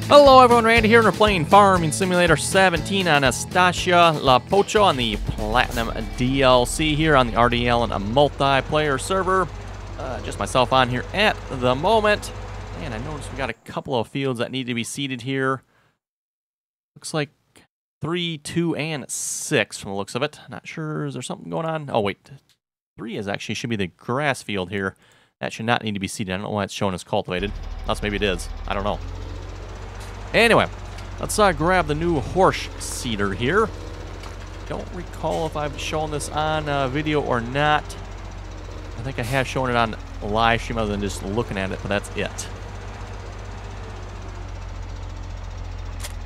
Hello everyone, Randy here, and we're playing Farming Simulator 17 on Estancia Lapacho on the Platinum DLC here on the RDAllen multiplayer server. Just myself on here at the moment. And I noticed we got a couple of fields that need to be seeded here. Looks like 3, 2, and 6 from the looks of it. Not sure, is there something going on? Oh wait, 3 is actually, should be the grass field here. That should not need to be seeded. I don't know why it's showing as cultivated. Unless maybe it is. I don't know. Anyway, let's grab the new Horsch seeder here. Don't recall if I've shown this on video or not. I think I have shown it on live stream other than just looking at it, but that's it.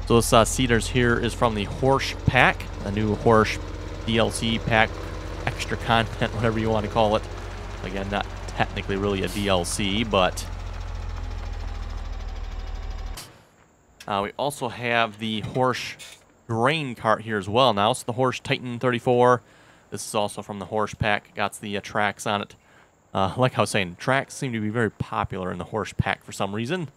So this seeders here is from the Horsch pack, the new Horsch DLC pack, extra content, whatever you want to call it. Again, not technically really a DLC, but we also have the Horsch grain cart here as well now. So the Horsch Titan 34. This is also from the Horsch pack. Got the tracks on it. Like I was saying, tracks seem to be very popular in the Horsch pack for some reason.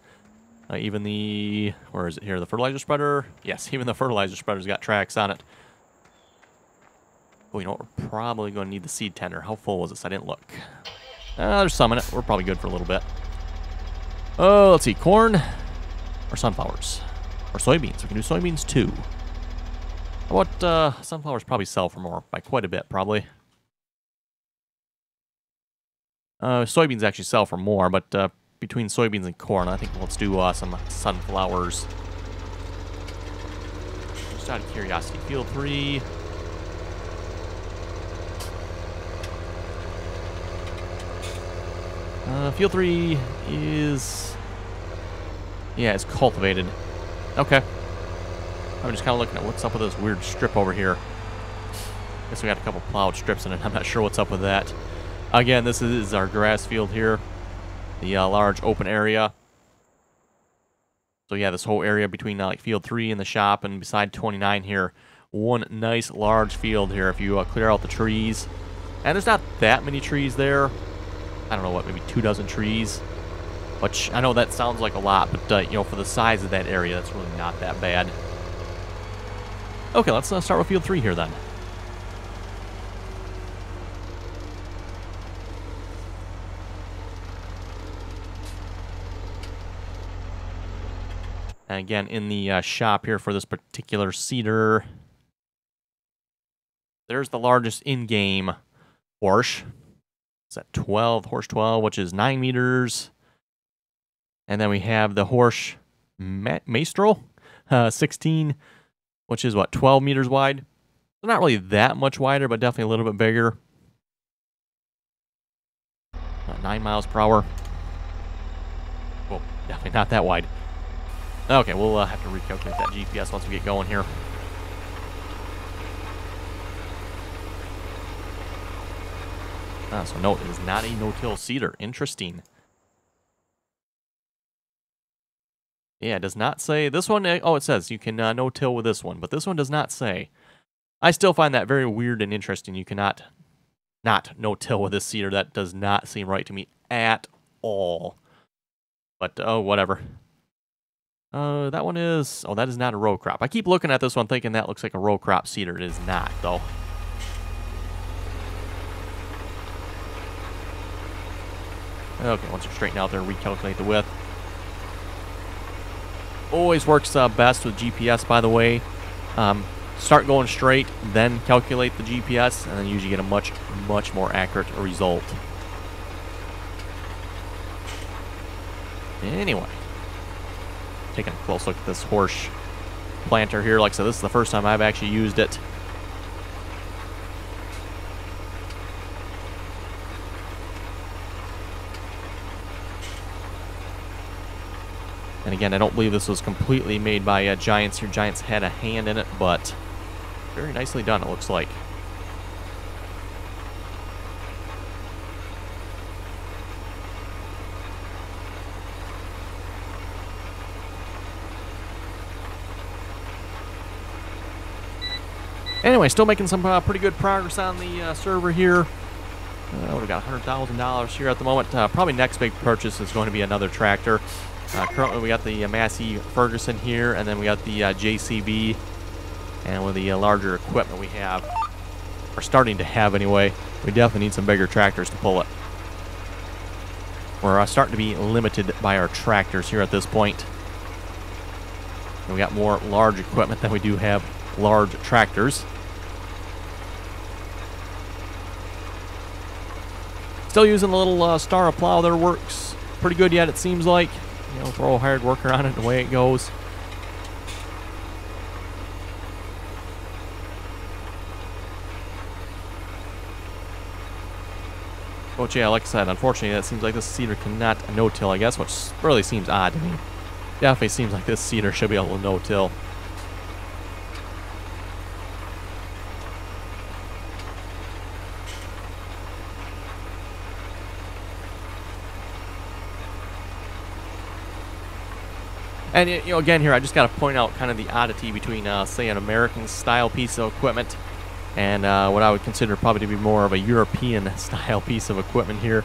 Even the, where is it here? The fertilizer spreader? Yes, even the fertilizer spreader's got tracks on it. Oh, you know what? We're probably going to need the seed tender. How full was this? I didn't look. There's some in it. We're probably good for a little bit. Oh, let's see. Corn or sunflowers? Or soybeans. We can do soybeans too. How about sunflowers probably sell for more by quite a bit, probably. Soybeans actually sell for more, but between soybeans and corn, I think let's do some sunflowers. Just out of curiosity, field 3. Field 3 is, yeah, it's cultivated. Okay. I'm just kind of looking at what's up with this weird strip over here. Guess we got a couple plowed strips in it. I'm not sure what's up with that. Again, this is our grass field here. The large open area. So yeah, this whole area between like field 3 and the shop and beside 29 here. One nice large field here if you clear out the trees. And there's not that many trees there. I don't know what, maybe 24 trees. Which, I know that sounds like a lot, but, you know, for the size of that area, that's really not that bad. Okay, let's start with field 3 here, then. And again, in the shop here for this particular seeder, there's the largest in-game Horsch. It's at 12, Horsch 12, which is 9 meters. And then we have the Horsch Maestro, 16, which is, what, 12 meters wide? So not really that much wider, but definitely a little bit bigger. 9 miles per hour. Well, definitely not that wide. Okay, we'll have to recalculate that GPS once we get going here. So no, it is not a no-till seeder. Interesting. Yeah, it does not say. This one, oh, it says you can no-till with this one, but this one does not say. I still find that very weird and interesting. You cannot not no-till with this seeder. That does not seem right to me at all. But, oh, whatever. That one is, oh, that is not a row crop. I keep looking at this one thinking that looks like a row crop seeder. It is not, though. Okay, once you straighten out there, recalculate the width. Always works best with GPS, by the way. Start going straight, then calculate the GPS, and then usually get a much, much more accurate result. Anyway, taking a close look at this Horsch planter here. Like I said, this is the first time I've actually used it. And again, I don't believe this was completely made by Giants here. Giants had a hand in it, but very nicely done, it looks like. Anyway, still making some pretty good progress on the server here. We've got $100,000 here at the moment. Probably next big purchase is going to be another tractor. Currently, we got the Massey Ferguson here, and then we got the JCB. And with the larger equipment we have, or starting to have anyway, we definitely need some bigger tractors to pull it. We're starting to be limited by our tractors here at this point. And we got more large equipment than we do have large tractors. Still using the little Star plow there, works pretty good yet, it seems like. You know, throw a hard worker on it, and away it goes. But yeah, like I said, unfortunately, that seems like this seeder cannot no-till, I guess, which really seems odd to me. Definitely seems like this seeder should be able to no-till. And, you know, again here, I just got to point out kind of the oddity between, say, an American-style piece of equipment and what I would consider probably to be more of a European-style piece of equipment here.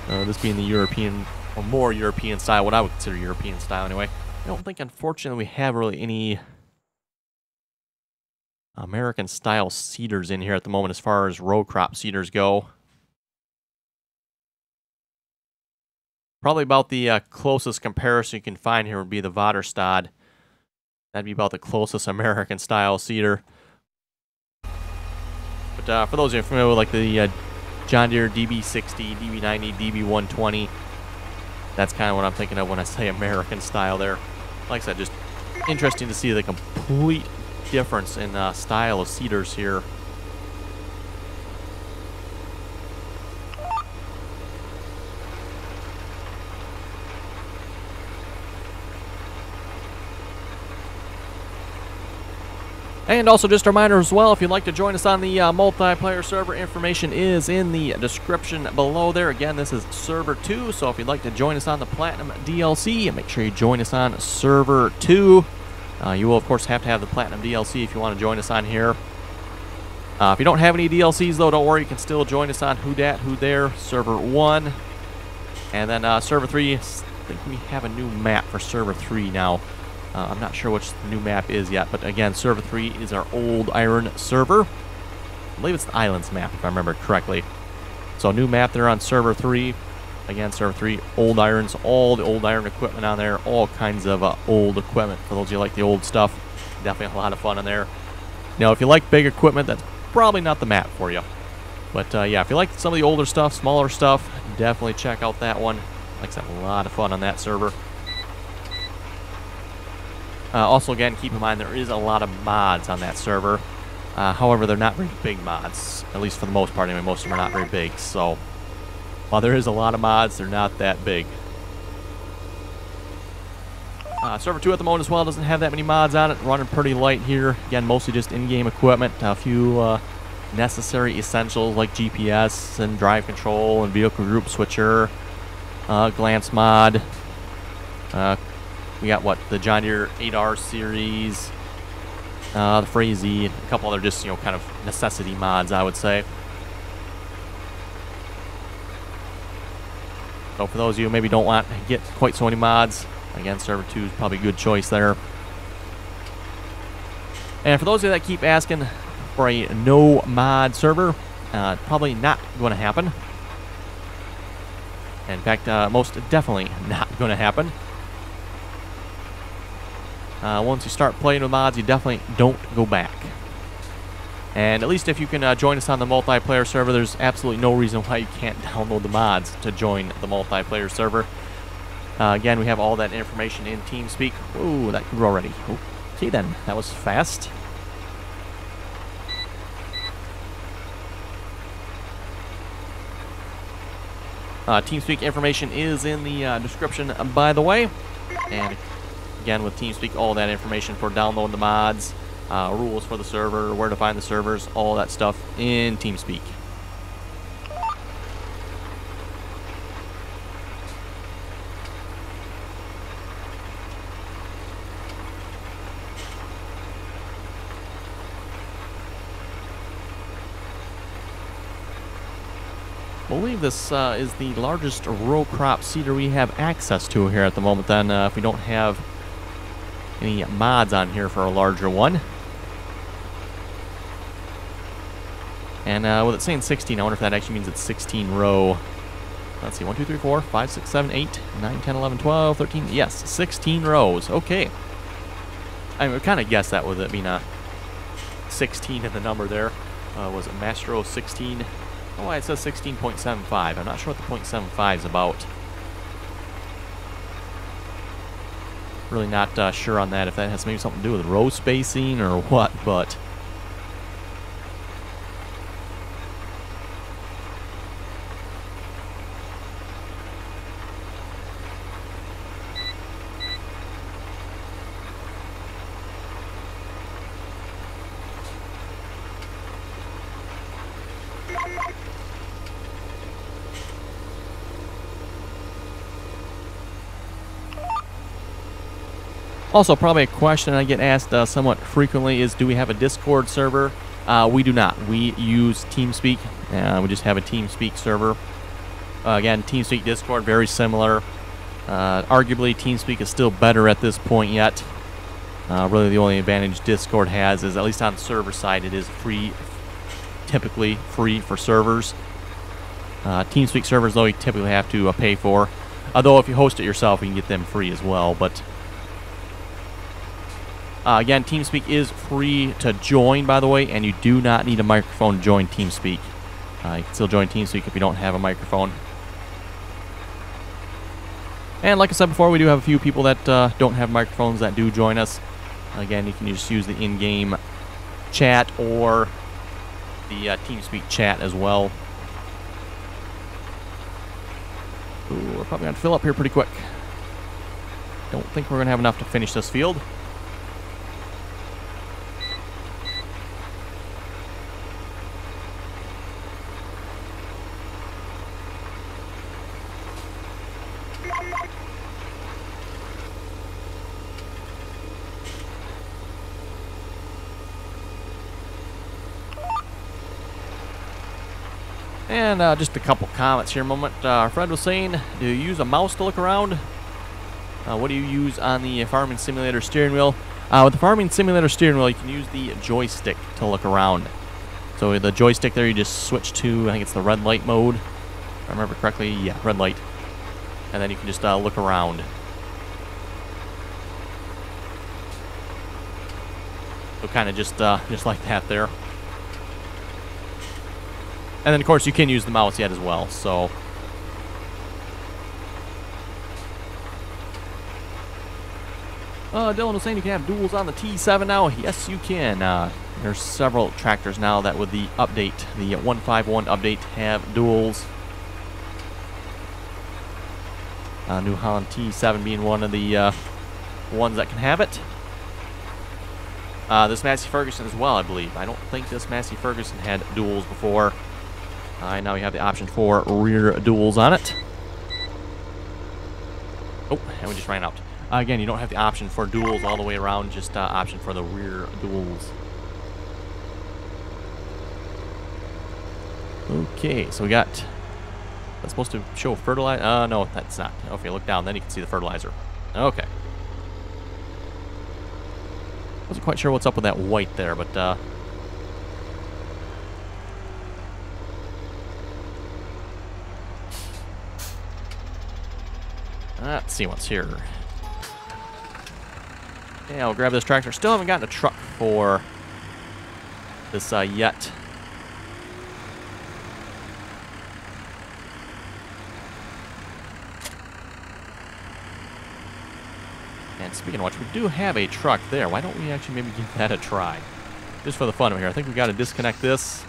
This being the European, or more European style, what I would consider European style anyway. I don't think, unfortunately, we have really any American-style seeders in here at the moment as far as row crop seeders go. Probably about the closest comparison you can find here would be the Vaderstad. That'd be about the closest American-style seeder. But for those of you familiar with like the John Deere DB60, DB90, DB120, that's kind of what I'm thinking of when I say American style there. Like I said, just interesting to see the complete difference in style of seeders here. And also just a reminder as well, if you'd like to join us on the multiplayer server, information is in the description below there. Again, this is Server 2, so if you'd like to join us on the Platinum DLC, make sure you join us on Server 2. You will, of course, have to have the Platinum DLC if you want to join us on here. If you don't have any DLCs, though, don't worry. You can still join us on Who Dat, Who There, Server 1. And then Server 3, I think we have a new map for Server 3 now. I'm not sure which the new map is yet, but again, Server 3 is our Old Iron server. I believe it's the Islands map, if I remember correctly. So, new map there on Server 3. Again, Server 3, Old Irons, all the Old Iron equipment on there, all kinds of old equipment. For those of you who like the old stuff, definitely a lot of fun on there. Now, if you like big equipment, that's probably not the map for you. But yeah, if you like some of the older stuff, smaller stuff, definitely check out that one. Like I said, a lot of fun on that server. Also, again, keep in mind there is a lot of mods on that server. However, they're not very big mods, at least for the most part. Anyway, most of them are not very big. So, while there is a lot of mods, they're not that big. Server 2 at the moment as well doesn't have that many mods on it. Running pretty light here. Again, mostly just in-game equipment. A few necessary essentials like GPS and drive control and vehicle group switcher, glance mod. We got, what, the John Deere 8R series, the Frazee, and a couple other just, you know, kind of necessity mods, I would say. So for those of you who maybe don't want to get quite so many mods, again, Server 2 is probably a good choice there. And for those of you that keep asking for a no mod server, probably not going to happen. In fact, most definitely not going to happen. Once you start playing with mods, you definitely don't go back. And at least if you can join us on the multiplayer server, there's absolutely no reason why you can't download the mods to join the multiplayer server. Again, we have all that information in TeamSpeak. Ooh, that grew already. Okay then, that was fast. TeamSpeak information is in the description, by the way. And again, with TeamSpeak, all that information for downloading the mods, rules for the server, where to find the servers, all that stuff in TeamSpeak. I believe this is the largest row crop seeder we have access to here at the moment, then, if we don't have any mods on here for a larger one. And with it saying 16, I wonder if that actually means it's 16 row. Let's see, 1, 2, 3, 4, 5, 6, 7, 8, 9, 10, 11, 12, 13. Yes, 16 rows. Okay. I would kind of guess that with it being a 16 in the number there. Was it Maestro 16? Oh, it says 16.75. I'm not sure what the 0.75 is about. Really not sure on that, if that has maybe something to do with row spacing or what, but... Also, probably a question I get asked somewhat frequently is, do we have a Discord server? We do not. We use TeamSpeak. We just have a TeamSpeak server. Again, TeamSpeak, Discord, very similar. Arguably, TeamSpeak is still better at this point yet. Really, the only advantage Discord has is, at least on the server side, it is free, typically free for servers. TeamSpeak servers, though, you typically have to pay for. Although, if you host it yourself, you can get them free as well, but... again, TeamSpeak is free to join, by the way, and you do not need a microphone to join TeamSpeak. You can still join TeamSpeak if you don't have a microphone. And like I said before, we do have a few people that don't have microphones that do join us. Again, you can just use the in-game chat or the TeamSpeak chat as well. Ooh, we're probably going to fill up here pretty quick. Don't think we're going to have enough to finish this field. And just a couple comments here a moment. Fred was saying, do you use a mouse to look around? What do you use on the Farming Simulator steering wheel? With the Farming Simulator steering wheel, you can use the joystick to look around. So with the joystick there, you just switch to, I think it's the red light mode. If I remember correctly, yeah, red light. And then you can just look around. So kind of just like that there. And then, of course, you can use the mouse yet as well, so... Dylan was saying you can have duals on the T7 now. Yes, you can. There's several tractors now that with the update, the 151 update, have duals. New Holland T7 being one of the ones that can have it. This Massey Ferguson as well, I believe. I don't think this Massey Ferguson had duals before. Now we have the option for rear duals on it. Oh, and we just ran out. Again, you don't have the option for duals all the way around, just option for the rear duals. Okay, so we got... That's supposed to show fertilizer? No, that's not. Okay, look down, then you can see the fertilizer. Okay. Wasn't quite sure what's up with that white there, but... Let's see what's here. Yeah, we'll grab this tractor. Still haven't gotten a truck for this yet. And speaking of which, we do have a truck there. Why don't we actually maybe give that a try? Just for the fun of it here. I think we got to disconnect this.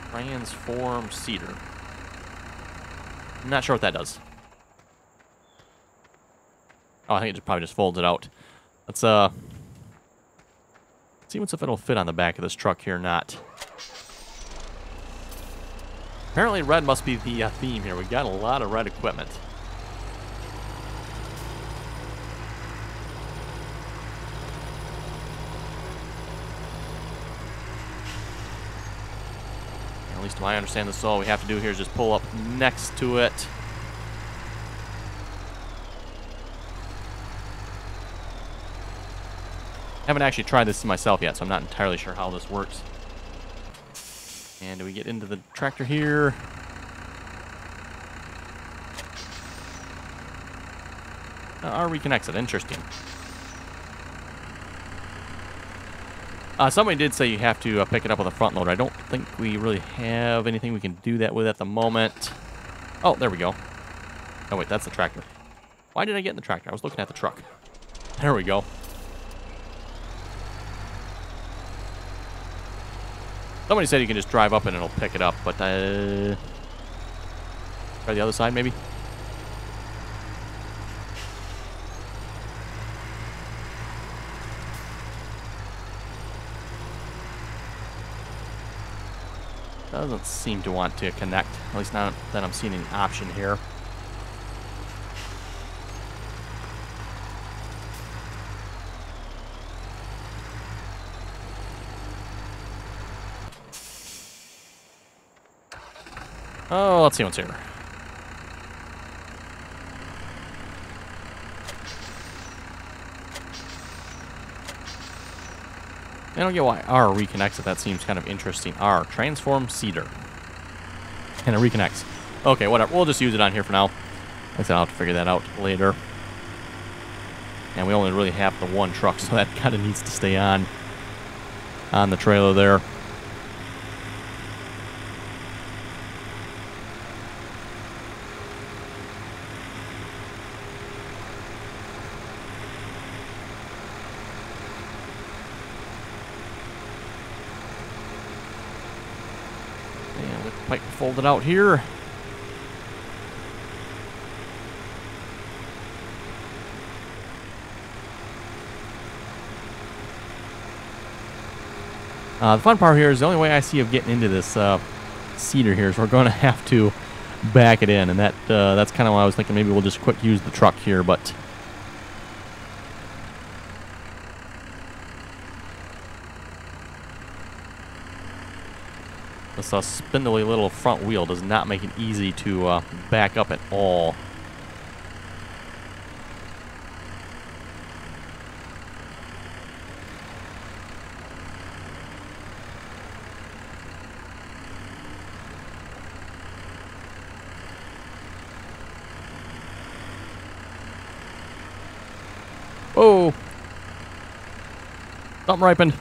Transform seeder. I'm not sure what that does. Oh, I think it just probably just folds it out. Let's see if it'll fit on the back of this truck here or not. Apparently red must be the theme here. We've got a lot of red equipment. At least to my understanding, this is all we have to do here is just pull up next to it. I haven't actually tried this myself yet, so I'm not entirely sure how this works. And do we get into the tractor here? Or reconnects it. Interesting. Somebody did say you have to pick it up with a front loader. I don't think we really have anything we can do that with at the moment. Oh, there we go. Oh, wait, that's the tractor. Why did I get in the tractor? I was looking at the truck. There we go. Somebody said you can just drive up and it'll pick it up, but try the other side, maybe? Doesn't seem to want to connect, at least not that I'm seeing an option here. Oh, let's see what's here. I don't get why R reconnects it. That seems kind of interesting. R, transform seeder. And it reconnects. Okay, whatever. We'll just use it on here for now. I said I'll have to figure that out later. And we only really have the one truck, so that kind of needs to stay on the trailer there. Pipe folded out here. The fun part here is the only way I see of getting into this seeder here is we're going to have to back it in, and that's kind of why I was thinking maybe we'll just quick use the truck here, but this spindly little front wheel does not make it easy to back up at all. Oh! Something ripened.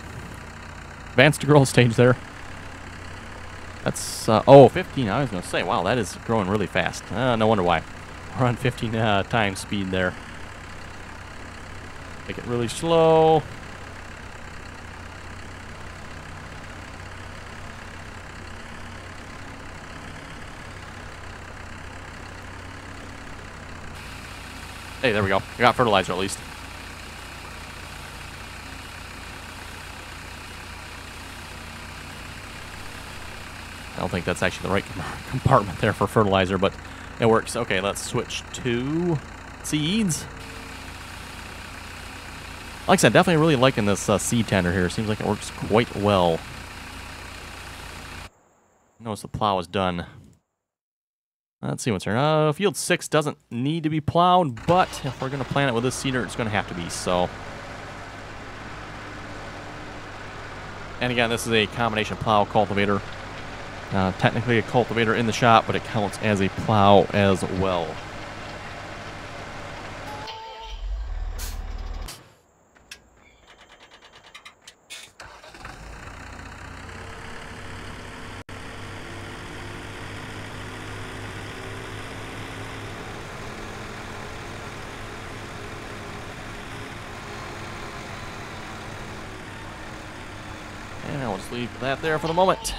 Advanced to growth stage there. That's, oh, 15. I was going to say, wow, that is growing really fast. No wonder why. We're on 15 times speed there. Make it really slow. Hey, there we go. I got fertilizer at least. I don't think that's actually the right compartment there for fertilizer, but it works. Okay, let's switch to seeds. Like I said, definitely really liking this seed tender here. Seems like it works quite well. Notice the plow is done. Let's see what's here. Field 6 doesn't need to be plowed, but if we're going to plant it with this seeder, it's going to have to be, so. And again, this is a combination plow cultivator. Technically a cultivator in the shop, but it counts as a plow as well. And I'll just leave that there for the moment.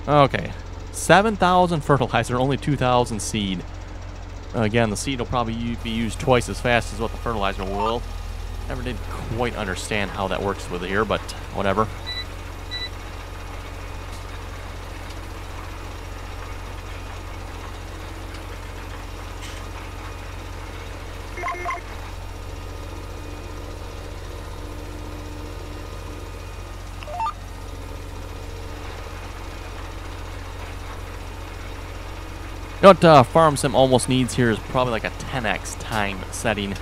Okay, 7,000 fertilizer, only 2,000 seed. Again, the seed will probably be used twice as fast as what the fertilizer will. Never did quite understand how that works with it here, but whatever. You know what Farm Sim almost needs here is probably like a 10x time setting. You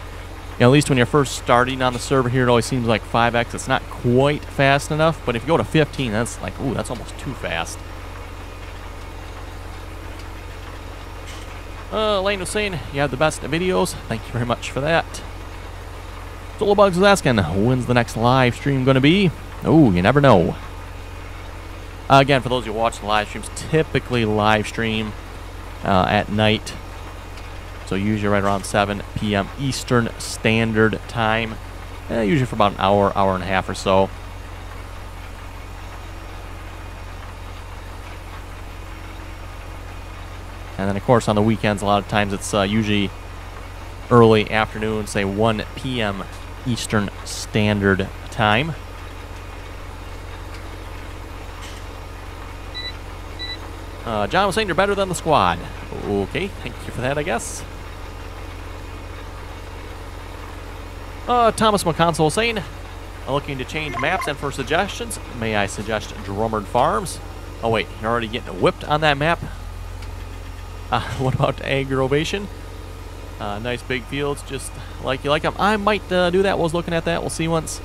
know, at least when you're first starting on the server here, it always seems like 5x. It's not quite fast enough, but if you go to 15, that's like, ooh, that's almost too fast. Lane was saying you have the best videos. Thank you very much for that. Solobugs was asking, when's the next live stream going to be? Oh, you never know. Again, for those of you watching the live streams, typically live stream at night. So usually right around 7 p.m. Eastern Standard Time. Usually for about an hour, hour and a half or so. And then, of course, on the weekends, a lot of times it's usually early afternoon, say 1 p.m. Eastern Standard Time. John was saying you're better than the squad. Okay, thank you for that, I guess. Thomas McConsole saying, looking to change maps, and for suggestions, may I suggest Drummond Farms? Oh wait, you're already getting whipped on that map? What about Aggravation? Nice big fields, just like you like them. I might do that. Was looking at that. We'll see once.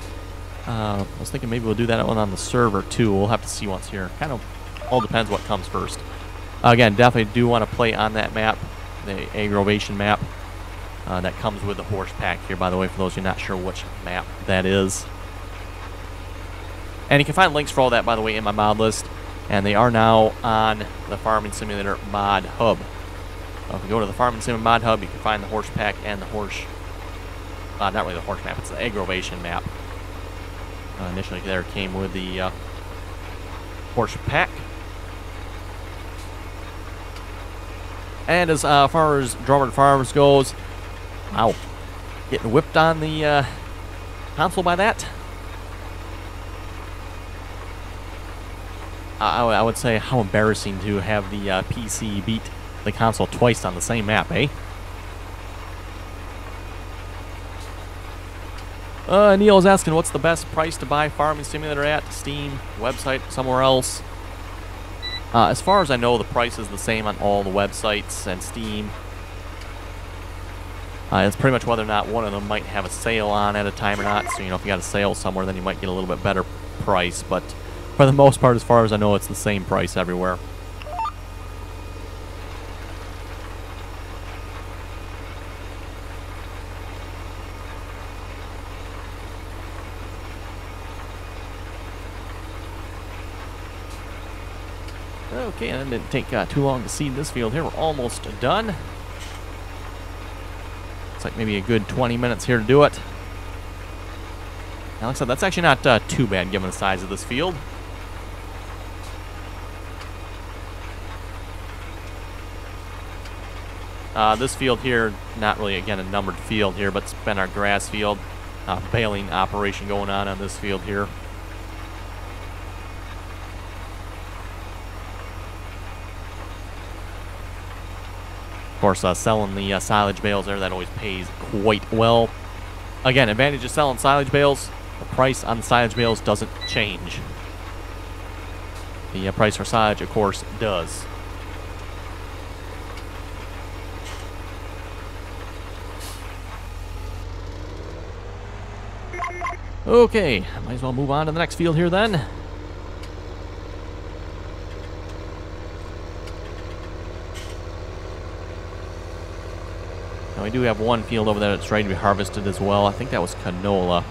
I was thinking maybe we'll do that one on the server too. We'll have to see once here. Kind of all depends what comes first. Again, definitely do want to play on that map, the Aggravation map. That comes with the Horsch pack here, by the way, for those who are not sure which map that is. And you can find links for all that, by the way, in my mod list. And they are now on the Farming Simulator mod hub. If you go to the Farming Simulator mod hub, you can find the Horsch pack and the Horsch... not really the Horsch map, it's the Aggravation map. Initially there came with the Horsch pack. And as far as Drummond Farms goes, wow, getting whipped on the console by that. I would say how embarrassing to have the PC beat the console twice on the same map, eh? Neil is asking, what's the best price to buy Farming Simulator at? Steam, website, somewhere else? As far as I know, the price is the same on all the websites and Steam. It's pretty much whether or not one of them might have a sale on at a time or not. So, you know, if you got a sale somewhere, then you might get a little bit better price. But for the most part, as far as I know, it's the same price everywhere. Okay, and it didn't take too long to seed this field here. We're almost done. Looks like maybe a good 20 minutes here to do it. Now, like I said, that's actually not too bad given the size of this field. This field here, not really, again, a numbered field here, but it's been our grass field. Baling operation going on this field here. Of course, selling the silage bales there, that always pays quite well. Again, advantage of selling silage bales, the price on the silage bales doesn't change. The price for silage, of course, does. Okay, might as well move on to the next field here then. Now we do have one field over there that's ready to be harvested as well. I think that was canola.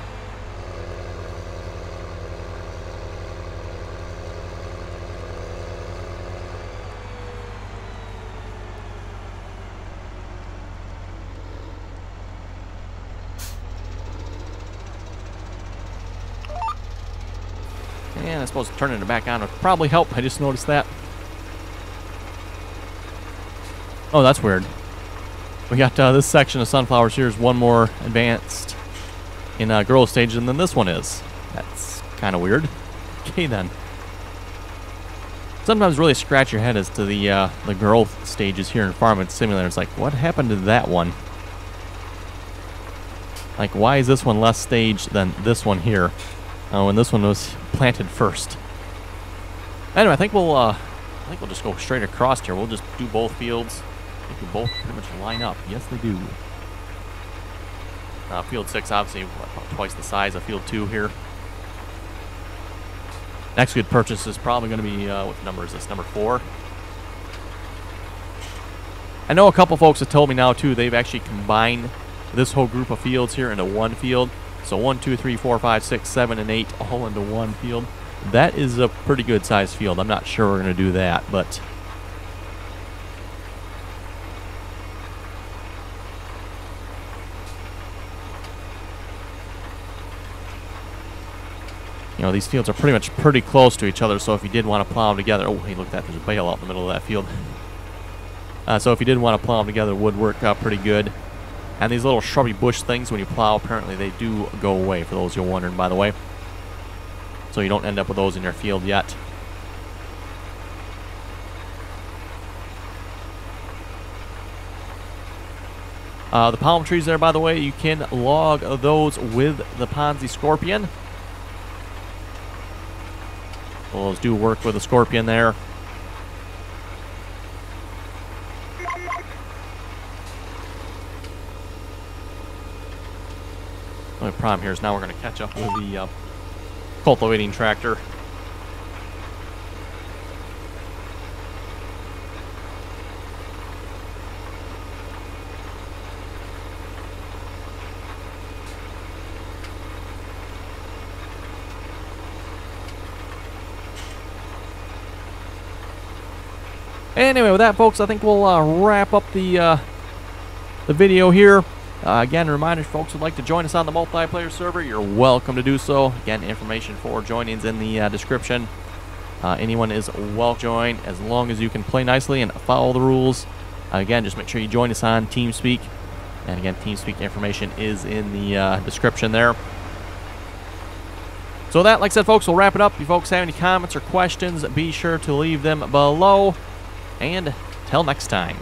And I suppose turning it back on would probably help. I just noticed that. Oh, that's weird. We got this section of sunflowers here is one more advanced in growth stage than this one is. That's kind of weird. Okay, then. Sometimes really scratch your head as to the growth stages here in Farming Simulator. It's like, what happened to that one? Like, why is this one less staged than this one here? Oh, and this one was planted first. Anyway, I think we'll just go straight across here. We'll just do both fields. They can both pretty much line up. Yes, they do. Field 6, obviously, about twice the size of Field 2 here. Next good purchase is probably going to be, what number is this? Number 4. I know a couple folks have told me now, too, they've actually combined this whole group of fields here into one field. So 1, 2, 3, 4, 5, 6, 7, and 8 all into one field. That is a pretty good sized field. I'm not sure we're going to do that, but... You know, these fields are pretty close to each other, so if you did want to plow them together... Oh, hey, look at that. There's a bale out in the middle of that field. So if you did want to plow them together, it would work out pretty good. And these little shrubby bush things, when you plow, apparently they do go away, for those you're wondering, by the way. So you don't end up with those in your field yet. The palm trees there, by the way, you can log those with the Ponzi Scorpion. Those do work with the Scorpion there. The only problem here is now we're going to catch up with the cultivating tractor. Anyway, with that, folks, I think we'll wrap up the video here. Again, a reminder, if folks would like to join us on the multiplayer server, you're welcome to do so. Again, information for joining is in the description. Anyone is welcome to join as long as you can play nicely and follow the rules. Again, just make sure you join us on TeamSpeak. And again, TeamSpeak information is in the description there. So that, like I said, folks, we'll wrap it up. If you folks have any comments or questions, be sure to leave them below. And till next time.